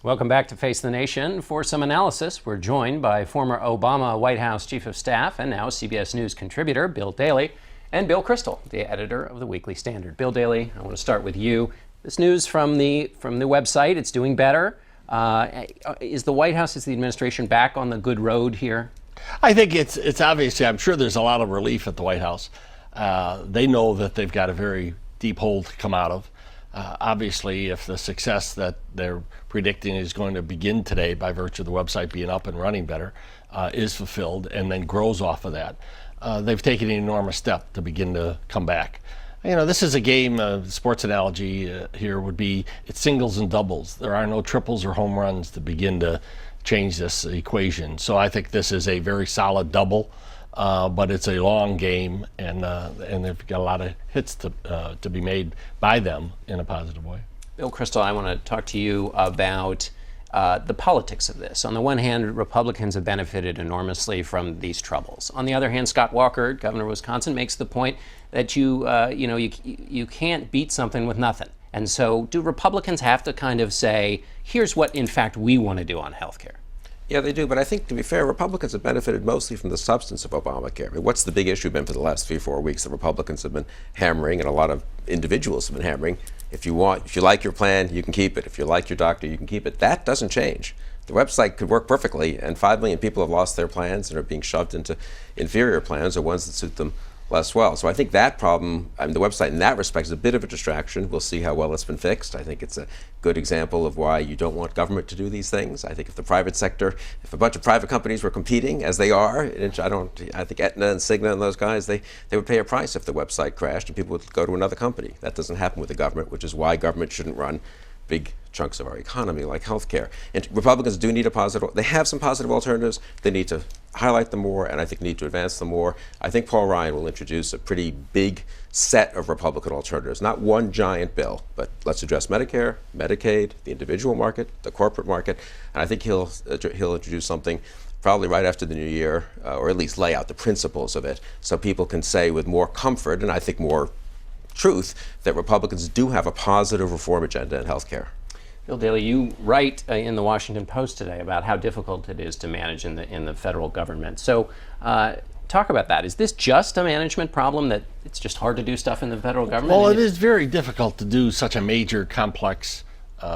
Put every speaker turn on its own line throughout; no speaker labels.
Welcome back to Face the Nation. For some analysis, we're joined by former Obama White House Chief of Staff and now CBS News contributor Bill Daley and Bill Kristol, the editor of the Weekly Standard. Bill Daley, I want to start with you. This news from the website, it's doing better. Is the White House, is the administration back on the good road here?
I think it's obviously, I'm sure there's a lot of relief at the White House. They know that they've got a very deep hole to come out of. Obviously, if the success that they're predicting is going to begin today by virtue of the website being up and running better is fulfilled and then grows off of that, they've taken an enormous step to begin to come back. You know, this is a game, sports analogy here would be it's singles and doubles. There are no triples or home runs to begin to change this equation. So I think this is a very solid double. But it's a long game, and they've got a lot of hits to be made by them in a positive way.
Bill Kristol, I want to talk to you about the politics of this. On the one hand, Republicans have benefited enormously from these troubles. On the other hand, Scott Walker, governor of Wisconsin, makes the point that you can't beat something with nothing. And so, do Republicans have to kind of say, here's what, in fact, we want to do on health care?
Yeah, they do. But I think, to be fair, Republicans have benefited mostly from the substance of Obamacare. I mean, what's the big issue been for the last 3-4 weeks that Republicans have been hammering, and a lot of individuals have been hammering? If you like your plan, you can keep it. If you like your doctor, you can keep it. That doesn't change. The website could work perfectly, and 5 million people have lost their plans and are being shoved into inferior plans or ones that suit them less well. So I think that problem, I mean, the website in that respect is a bit of a distraction. We'll see how well it's been fixed. I think it's a good example of why you don't want government to do these things. I think if the private sector, if a bunch of private companies were competing, as they are, I think Aetna and Cigna and those guys, they would pay a price if the website crashed and people would go to another company. That doesn't happen with the government, which is why government shouldn't run big chunks of our economy like healthcare. And Republicans do need they have some positive alternatives. They need to highlight them more, and I think need to advance them more. I think Paul Ryan will introduce a pretty big set of Republican alternatives, not one giant bill, but let's address Medicare, Medicaid, the individual market, the corporate market, and I think he'll introduce something probably right after the new year, or at least lay out the principles of it so people can say with more comfort, and I think more truth, that Republicans do have a positive reform agenda in health care.
Bill Daley, you write in the Washington Post today about how difficult it is to manage in the federal government. So talk about that. Is this just a management problem, that it's just hard to do stuff in the federal government?
Well, it is very difficult to do such a major, complex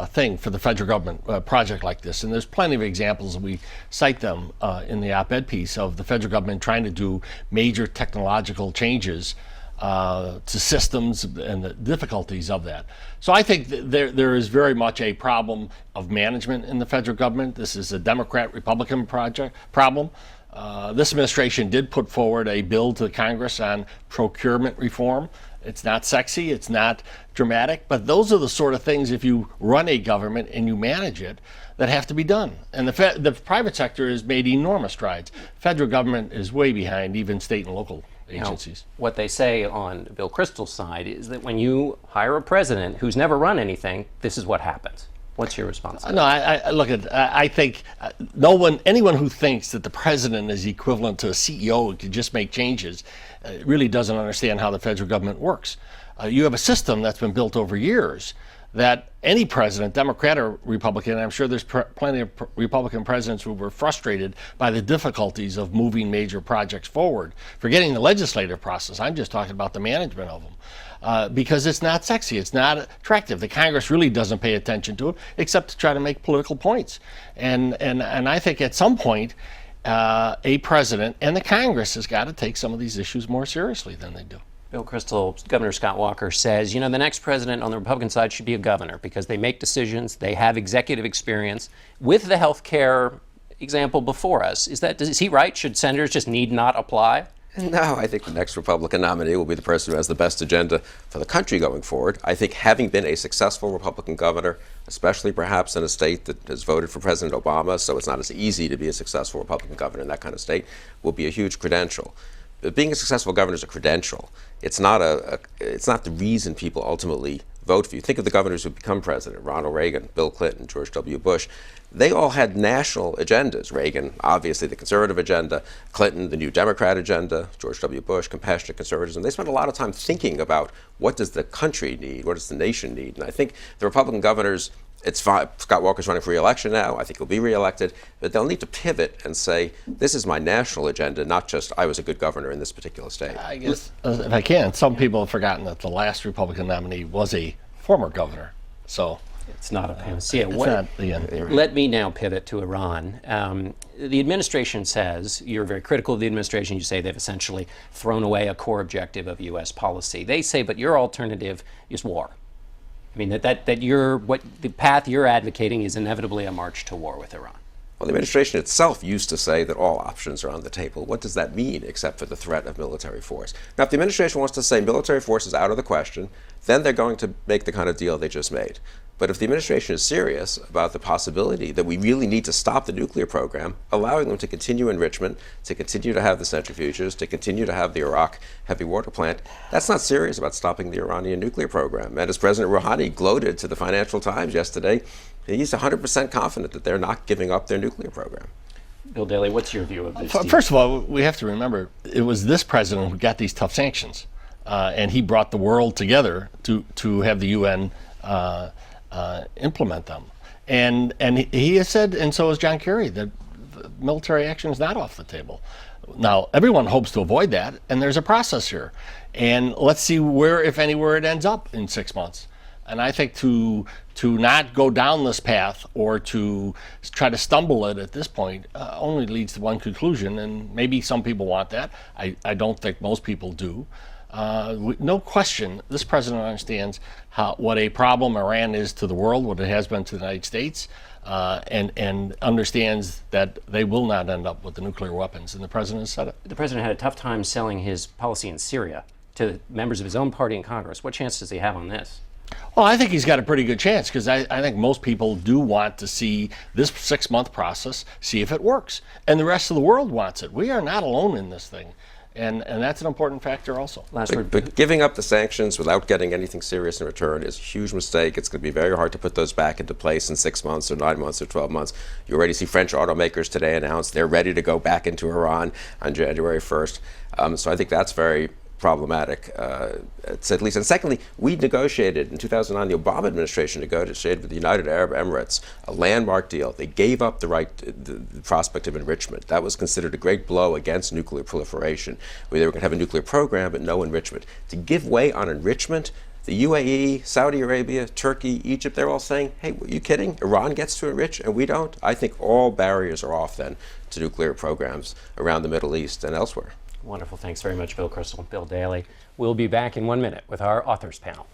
thing for the federal government, project like this. And there's plenty of examples, and we cite them in the op-ed piece, of the federal government trying to do major technological changes to systems and the difficulties of that. So I think there is very much a problem of management in the federal government. This is a Democrat-Republican problem. This administration did put forward a bill to Congress on procurement reform. It's not sexy, it's not dramatic, but those are the sort of things, if you run a government and you manage it, that have to be done. And the private sector has made enormous strides. Federal government is way behind, even state and local agencies.
Now, what they say on Bill Kristol's side is that when you hire a president who's never run anything, this is what happens. What's your response to that?
No, I think anyone who thinks that the president is equivalent to a CEO who can just make changes really doesn't understand how the federal government works. You have a system that's been built over years that any president, Democrat or Republican, and I'm sure there's plenty of Republican presidents who were frustrated by the difficulties of moving major projects forward. Forgetting the legislative process, I'm just talking about the management of them. Because it's not sexy, it's not attractive. The Congress really doesn't pay attention to it except to try to make political points. And I think at some point, a president and the Congress has got to take some of these issues more seriously than they do.
Bill Kristol, Governor Scott Walker says, the next president on the Republican side should be a governor because they make decisions, they have executive experience. With the health care example before us, is he right? Should senators just need not apply?
No, I think the next Republican nominee will be the person who has the best agenda for the country going forward. I think having been a successful Republican governor, especially perhaps in a state that has voted for President Obama, so it's not as easy to be a successful Republican governor in that kind of state, will be a huge credential. But being a successful governor is a credential. It's not the reason people ultimately vote for you. Think of the governors who become president: Ronald Reagan, Bill Clinton, George W. Bush. They all had national agendas. Reagan, obviously the conservative agenda; Clinton, the new Democrat agenda; George W. Bush, compassionate conservatism. They spent a lot of time thinking about what does the country need, what does the nation need. And I think the Republican governors it's fine. Scott Walker's running for re-election now. I think he'll be re-elected. But they'll need to pivot and say, this is my national agenda, not just I was a good governor in this particular state.
I guess, if I can, some people have forgotten that the last Republican nominee was a former governor. So
it's not a panacea.
it's not the end.
Let me now pivot to Iran. The administration says, you're very critical of the administration, you say they've essentially thrown away a core objective of U.S. policy. They say, but your alternative is war. I mean, that the path you're advocating is inevitably a march to war with Iran.
Well, the administration itself used to say that all options are on the table. What does that mean except for the threat of military force? Now, if the administration wants to say military force is out of the question, then they're going to make the kind of deal they just made. But if the administration is serious about the possibility that we really need to stop the nuclear program, allowing them to continue enrichment, to continue to have the centrifuges, to continue to have the Iraq heavy water plant, that's not serious about stopping the Iranian nuclear program. And as President Rouhani gloated to the Financial Times yesterday, he's 100% confident that they're not giving up their nuclear program.
Bill Daley, what's your view of this?
First of all, we have to remember it was this president who got these tough sanctions, and he brought the world together to have the UN implement them. And he has said, and so has John Kerry, that military action is not off the table. Now, everyone hopes to avoid that, and there's a process here. And let's see where, if anywhere, it ends up in 6 months. And I think to not go down this path or to try to stumble it at this point only leads to one conclusion, and maybe some people want that. I don't think most people do. No question, this president understands what a problem Iran is to the world, what it has been to the United States, and understands that they will not end up with the nuclear weapons, and the president has said it.
The president had a tough time selling his policy in Syria to members of his own party in Congress. What chance does he have on this?
Well, I think he's got a pretty good chance, because I think most people do want to see this 6-month process, see if it works. And the rest of the world wants it. We are not alone in this thing. And that's an important factor also.
Last word.
But giving up the sanctions without getting anything serious in return is a huge mistake. It's going to be very hard to put those back into place in 6 months or 9 months or 12 months. You already see French automakers today announce they're ready to go back into Iran on January 1st. So I think that's very problematic, at least. And secondly, we negotiated in 2009, the Obama administration negotiated with the United Arab Emirates a landmark deal. They gave up the prospect of enrichment. That was considered a great blow against nuclear proliferation, where they were going to have a nuclear program but no enrichment. To give way on enrichment, the UAE, Saudi Arabia, Turkey, Egypt, they're all saying, hey, are you kidding? Iran gets to enrich and we don't? I think all barriers are off then to nuclear programs around the Middle East and elsewhere.
Wonderful. Thanks very much, Bill Kristol, Bill Daley. We'll be back in 1 minute with our authors panel.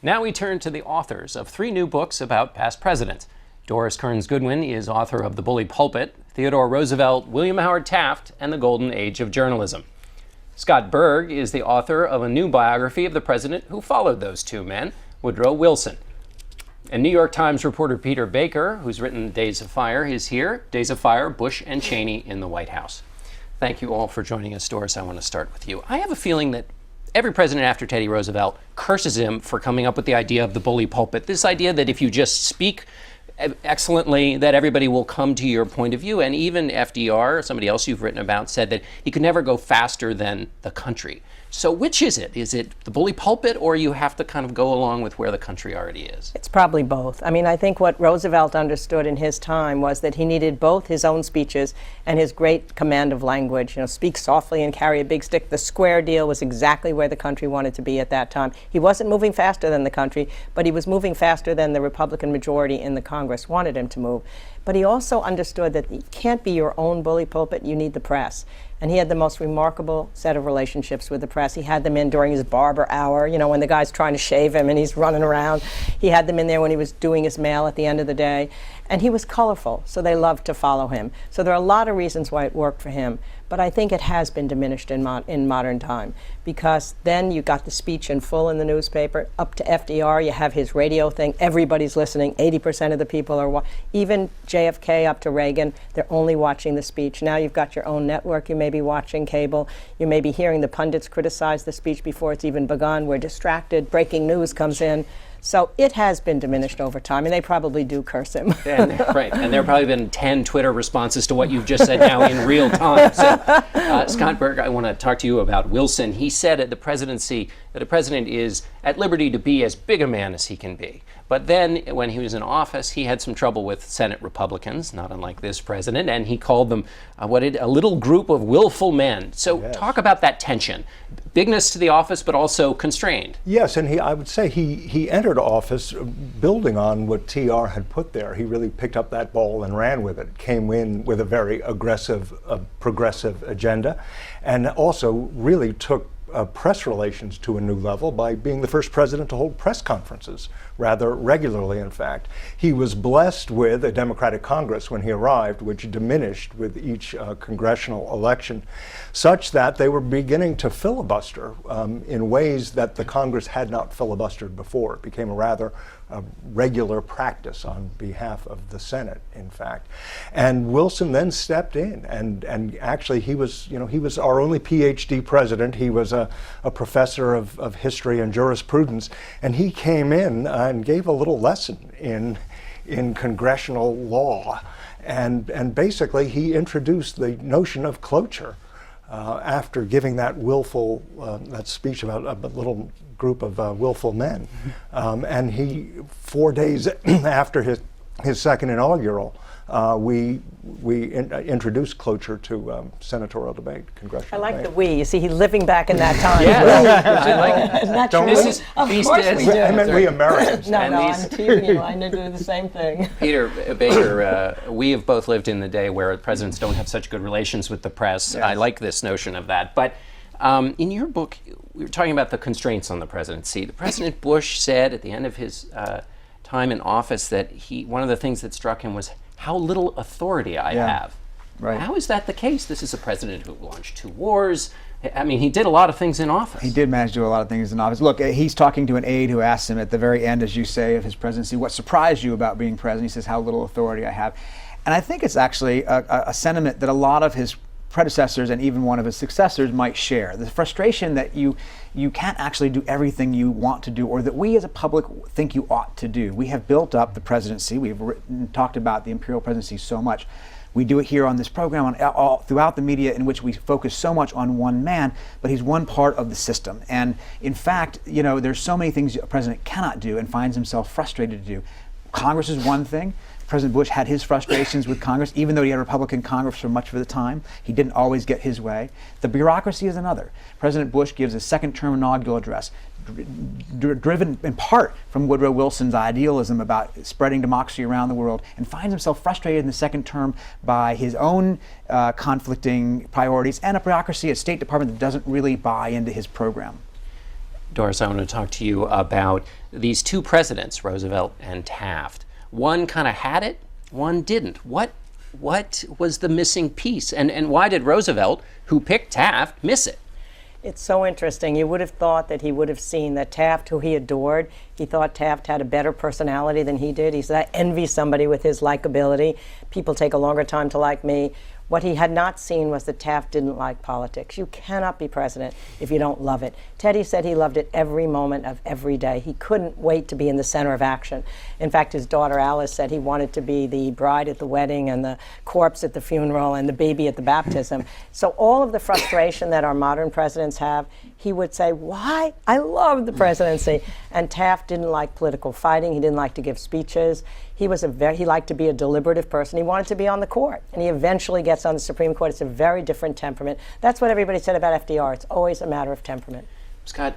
Now we turn to the authors of 3 new books about past presidents. Doris Kearns Goodwin is author of The Bully Pulpit, Theodore Roosevelt, William Howard Taft, and the Golden Age of Journalism. Scott Berg is the author of a new biography of the president who followed those 2 men, Woodrow Wilson. And New York Times reporter Peter Baker, who's written Days of Fire, is here. Days of Fire, Bush and Cheney in the White House. Thank you all for joining us. Doris, I want to start with you. I have a feeling that every president after Teddy Roosevelt curses him for coming up with the idea of the bully pulpit, this idea that if you just speak excellently, that everybody will come to your point of view. And even FDR, somebody else you've written about, said that he could never go faster than the country. So which is it? Is it the bully pulpit, or you have to kind of go along with where the country already is?
It's probably both. I mean, I think what Roosevelt understood in his time was that he needed both his own speeches and his great command of language. You know, speak softly and carry a big stick. The square deal was exactly where the country wanted to be at that time. He wasn't moving faster than the country, but he was moving faster than the Republican majority in the Congress wanted him to move. But he also understood that you can't be your own bully pulpit, you need the press. And he had the most remarkable set of relationships with the press. He had them in during his barber hour, you know, when the guy's trying to shave him and he's running around. He had them in there when he was doing his mail at the end of the day. And he was colorful, so they loved to follow him. So there are a lot of reasons why it worked for him. But I think it has been diminished in modern time, because then you got the speech in full in the newspaper. Up to FDR, you have his radio thing. Everybody's listening. 80% of the people are even JFK up to Reagan, they're only watching the speech. Now you've got your own network. You may be watching cable. You may be hearing the pundits criticize the speech before it's even begun. We're distracted. Breaking news comes in. So it has been diminished over time, and they probably do curse him.
Right, and there have probably been 10 Twitter responses to what you've just said now in real time. So, Scott Berg, I want to talk to you about Wilson. He said at the presidency that a president is at liberty to be as big a man as he can be. But then when he was in office, he had some trouble with Senate Republicans, not unlike this president, and he called them a little group of willful men. So talk about that tension. Bigness to the office, but also constrained.
Yes, and I would say he entered office building on what TR had put there. He really picked up that ball and ran with it, came in with a very aggressive, progressive agenda, and also really took press relations to a new level by being the first president to hold press conferences rather regularly, in fact. He was blessed with a Democratic Congress when he arrived, which diminished with each congressional election, such that they were beginning to filibuster in ways that the Congress had not filibustered before. It became a rather regular practice on behalf of the Senate, in fact. And Wilson then stepped in, and actually he was our only PhD president. He was a professor of history and jurisprudence, and he came in and gave a little lesson in congressional law, and basically he introduced the notion of cloture after giving that that speech about a little group of willful men. And he, 4 days after his second inaugural, we introduced cloture to senatorial debate, congressional
I like
debate.
the we. You see, he's living back in that time.
I like it.
Isn't that
Don't
true?
we?
Mrs.
Of
Feast
course
is-
we do.
I meant we Americans.
No,
And
no,
these-
I'm teasing you. I do the same thing.
Peter Baker, we have both lived in the day where presidents don't have such good relations with the press. I like this notion of that. But in your book, we were talking about the constraints on the presidency. The President Bush said at the end of his time in office that one of the things that struck him was how little authority I have.
Right.
How is that the case? This is a president who launched 2 wars. I mean, he did a lot of things in office.
He did manage to do a lot of things in office. Look, he's talking to an aide who asked him at the very end, as you say, of his presidency, what surprised you about being president? He says, how little authority I have. And I think it's actually a sentiment that a lot of his predecessors and even one of his successors might share. The frustration that you can't actually do everything you want to do, or that we as a public think you ought to do. We have built up the presidency. We've talked about the imperial presidency so much. We do it here on this program, throughout the media, in which we focus so much on one man, but he's one part of the system. And in fact, there's so many things a president cannot do and finds himself frustrated to do. Congress is one thing. President Bush had his frustrations with Congress, even though he had a Republican Congress for much of the time. He didn't always get his way. The bureaucracy is another. President Bush gives a second-term inaugural address, driven in part from Woodrow Wilson's idealism about spreading democracy around the world, and finds himself frustrated in the second term by his own conflicting priorities and a bureaucracy, a State Department that doesn't really buy into his program.
Doris, I want to talk to you about these 2 presidents, Roosevelt and Taft. One kind of had it, one didn't. What was the missing piece? And why did Roosevelt, who picked Taft, miss it?
It's so interesting. You would have thought that he would have seen that Taft, who he adored, he thought Taft had a better personality than he did. He said, I envy somebody with his likability. People take a longer time to like me. What he had not seen was that Taft didn't like politics. You cannot be president if you don't love it. Teddy said he loved it every moment of every day. He couldn't wait to be in the center of action. In fact, his daughter Alice said he wanted to be the bride at the wedding and the corpse at the funeral and the baby at the baptism. So all of the frustration that our modern presidents have, he would say, why? I love the presidency. And Taft didn't like political fighting. He didn't like to give speeches. He liked to be a deliberative person. He wanted to be on the court, and he eventually gets on the Supreme Court. It's a very different temperament. That's what everybody said about FDR. It's always a matter of temperament.
Scott,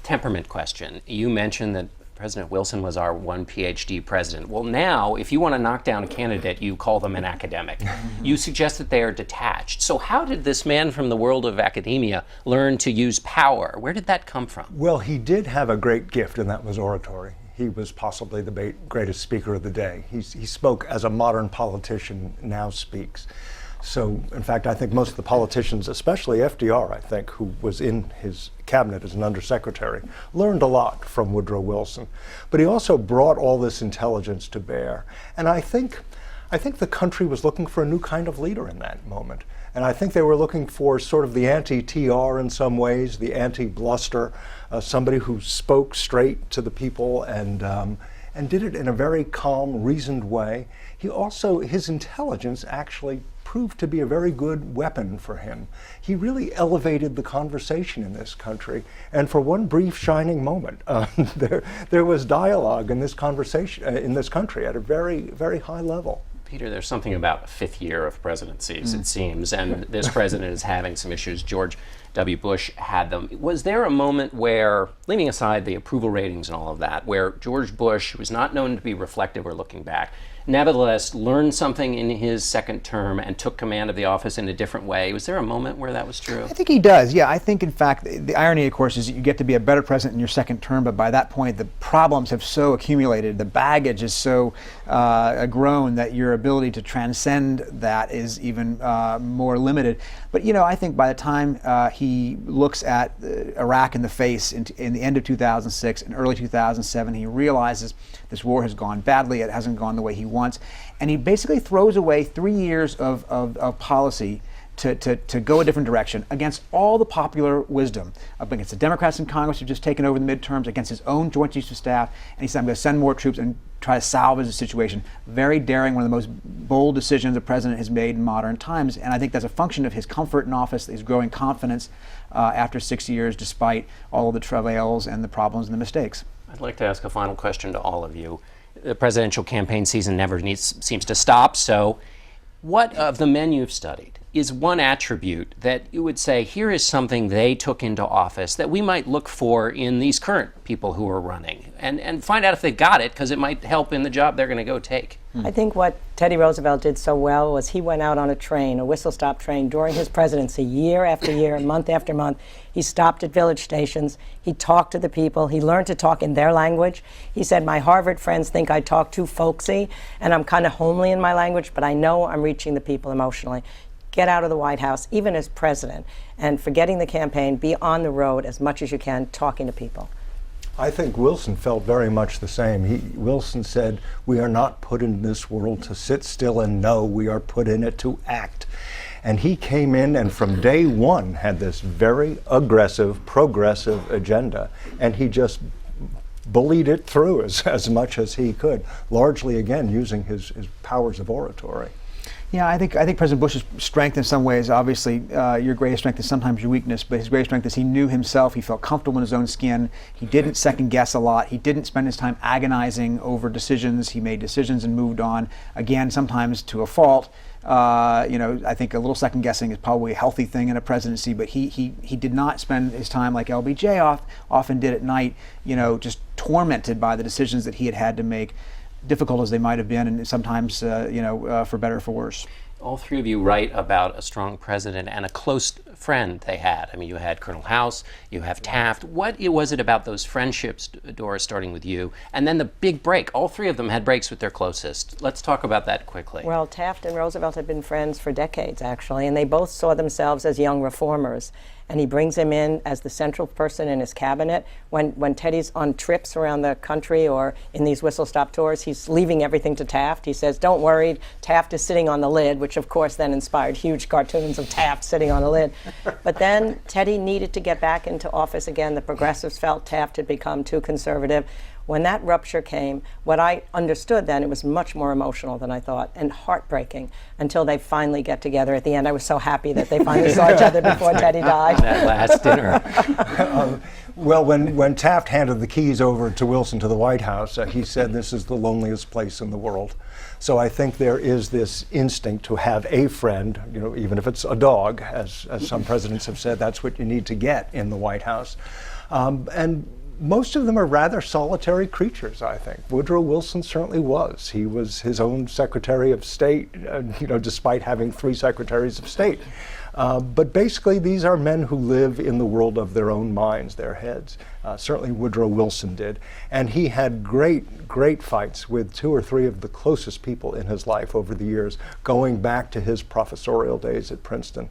temperament question. You mentioned that President Wilson was our one PhD president. Well, now, if you want to knock down a candidate, you call them an academic. You suggest that they are detached. So how did this man from the world of academia learn to use power? Where did that come from?
Well, he did have a great gift, and that was oratory. He was possibly the greatest speaker of the day. He spoke as a modern politician now speaks. So, in fact, I think most of the politicians, especially FDR, I think, who was in his cabinet as an undersecretary, learned a lot from Woodrow Wilson. But he also brought all this intelligence to bear. And I think I think the country was looking for a new kind of leader in that moment. And I think they were looking for sort of the anti-TR in some ways, the anti-bluster, somebody who spoke straight to the people and did it in a very calm, reasoned way. He also, his intelligence actually proved to be a very good weapon for him. He really elevated the conversation in this country, and for one brief shining moment, there was dialogue in this conversation in this country at a very, very high level.
Peter, there's something about a fifth year of presidencies, it seems, and this president is having some issues. George W. Bush had them. Was there a moment where, leaving aside the approval ratings and all of that, where George Bush, who was not known to be reflective or looking back, nevertheless learned something in his second term and took command of the office in a different way? Was there a moment where that was true?
I think he does. Yeah, I think, in fact, the irony, of course, is that you get to be a better president in your second term, but by that point, the problems have so accumulated, the baggage is so grown that your ability to transcend that is even more limited. But, you know, I think by the time he looks at Iraq in the face in the end of 2006 and early 2007, he realizes this war has gone badly, it hasn't gone the way he wants, and he basically throws away 3 years of policy to go a different direction against all the popular wisdom, up against the Democrats in Congress who've just taken over the midterms, against his own Joint Chiefs of Staff, and he said, I'm going to send more troops and try to salvage the situation. Very daring, one of the most bold decisions the president has made in modern times, and I think that's a function of his comfort in office, his growing confidence after 6 years, despite all of the travails and the problems and the mistakes.
I'd like to ask a final question to all of you. The presidential campaign season never seems to stop, so what of the men you've studied is one attribute that you would say, here is something they took into office that we might look for in these current people who are running, and find out if they've got it, because it might help in the job they're going to go take?
I think what Teddy Roosevelt did so well was he went out on a train, a whistle-stop train, during his presidency, year after year, month after month. He stopped at village stations. He talked to the people. He learned to talk in their language. He said, my Harvard friends think I talk too folksy, and I'm kind of homely in my language, but I know I'm reaching the people emotionally. Get out of the White House, even as president, and forgetting the campaign, be on the road as much as you can, talking to people.
I think Wilson felt very much the same. Wilson said, we are not put in this world to sit still and know, we are put in it to act. And he came in and from day one had this very aggressive, progressive agenda, and he just bullied it through as much as he could, largely, again, using his powers of oratory.
Yeah, I think President Bush's strength in some ways, obviously, your greatest strength is sometimes your weakness, but his greatest strength is he knew himself, he felt comfortable in his own skin, he didn't second guess a lot, he didn't spend his time agonizing over decisions, he made decisions and moved on, again, sometimes to a fault. You know, I think a little second guessing is probably a healthy thing in a presidency, but he did not spend his time like LBJ often did at night, you know, just tormented by the decisions that he had to make, difficult as they might have been, and sometimes, you know, for better or for worse.
All three of you write about a strong president and a close friend they had. I mean, you had Colonel House, you have Taft. What was it about those friendships, Doris, starting with you, and then the big break? All three of them had breaks with their closest. Let's talk about that quickly.
Well, Taft and Roosevelt had been friends for decades, actually, and they both saw themselves as young reformers. And he brings him in as the central person in his cabinet. When Teddy's on trips around the country or in these whistle-stop tours, he's leaving everything to Taft. He says, don't worry, Taft is sitting on the lid, which of course then inspired huge cartoons of Taft sitting on a lid. But then Teddy needed to get back into office again. The progressives felt Taft had become too conservative. When that rupture came, what I understood then, it was much more emotional than I thought, and heartbreaking, until they finally get together at the end. I was so happy that they finally saw each other before Teddy died.
That last dinner.
Well, when Taft handed the keys over to Wilson to the White House, he said, this is the loneliest place in the world. So I think there is this instinct to have a friend, you know, even if it's a dog, as some presidents have said, that's what you need to get in the White House. And most of them are rather solitary creatures, I think. Woodrow Wilson certainly was. He was his own Secretary of State, you know, despite having 3 Secretaries of State. But basically, these are men who live in the world of their own minds, their heads. Certainly Woodrow Wilson did. And he had great fights with 2 or 3 of the closest people in his life over the years, going back to his professorial days at Princeton.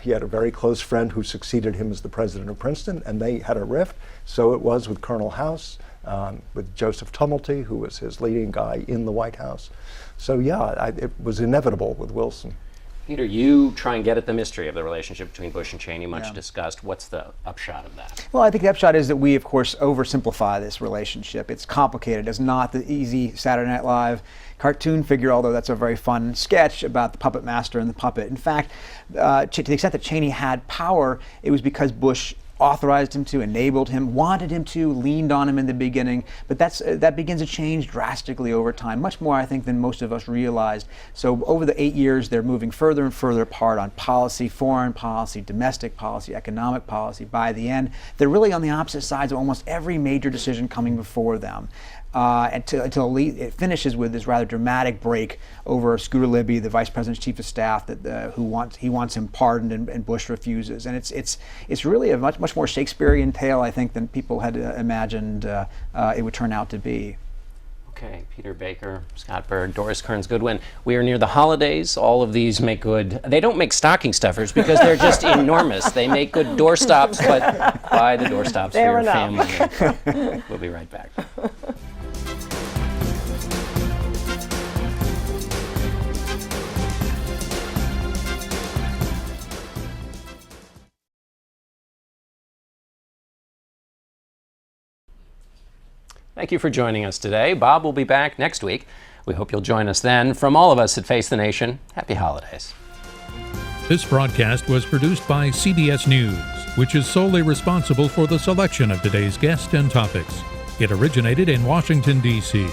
He had a very close friend who succeeded him as the president of Princeton, and they had a rift. So it was with Colonel House. with Joseph Tumulty, who was his leading guy in the White House. So yeah, it was inevitable with Wilson.
Peter, you try and get at the mystery of the relationship between Bush and Cheney, much discussed. What's the upshot of that?
Well, I think the upshot is that we, of course, oversimplify this relationship. It's complicated. It's not the easy Saturday Night Live cartoon figure, although that's a very fun sketch about the puppet master and the puppet. In fact, to the extent that Cheney had power, it was because Bush authorized him to, enabled him, wanted him to, leaned on him in the beginning. But that begins to change drastically over time, much more, I think, than most of us realized. So over the 8 years, they're moving further and further apart on policy, foreign policy, domestic policy, economic policy. By the end, they're really on the opposite sides of almost every major decision coming before them. Until it finishes with this rather dramatic break over Scooter Libby, the vice president's chief of staff, that he wants him pardoned and Bush refuses. And it's really a much more Shakespearean tale, I think, than people had imagined it would turn out to be.
Okay, Peter Baker, Scott Berg, Doris Kearns Goodwin. We are near the holidays. All of these make good. They don't make stocking stuffers because they're just enormous. They make good doorstops, but buy the doorstops for your family. We'll be right back. Thank you for joining us today. Bob will be back next week. We hope you'll join us then. From all of us at Face the Nation, happy holidays.
This broadcast was produced by CBS News, which is solely responsible for the selection of today's guests and topics. It originated in Washington, D.C.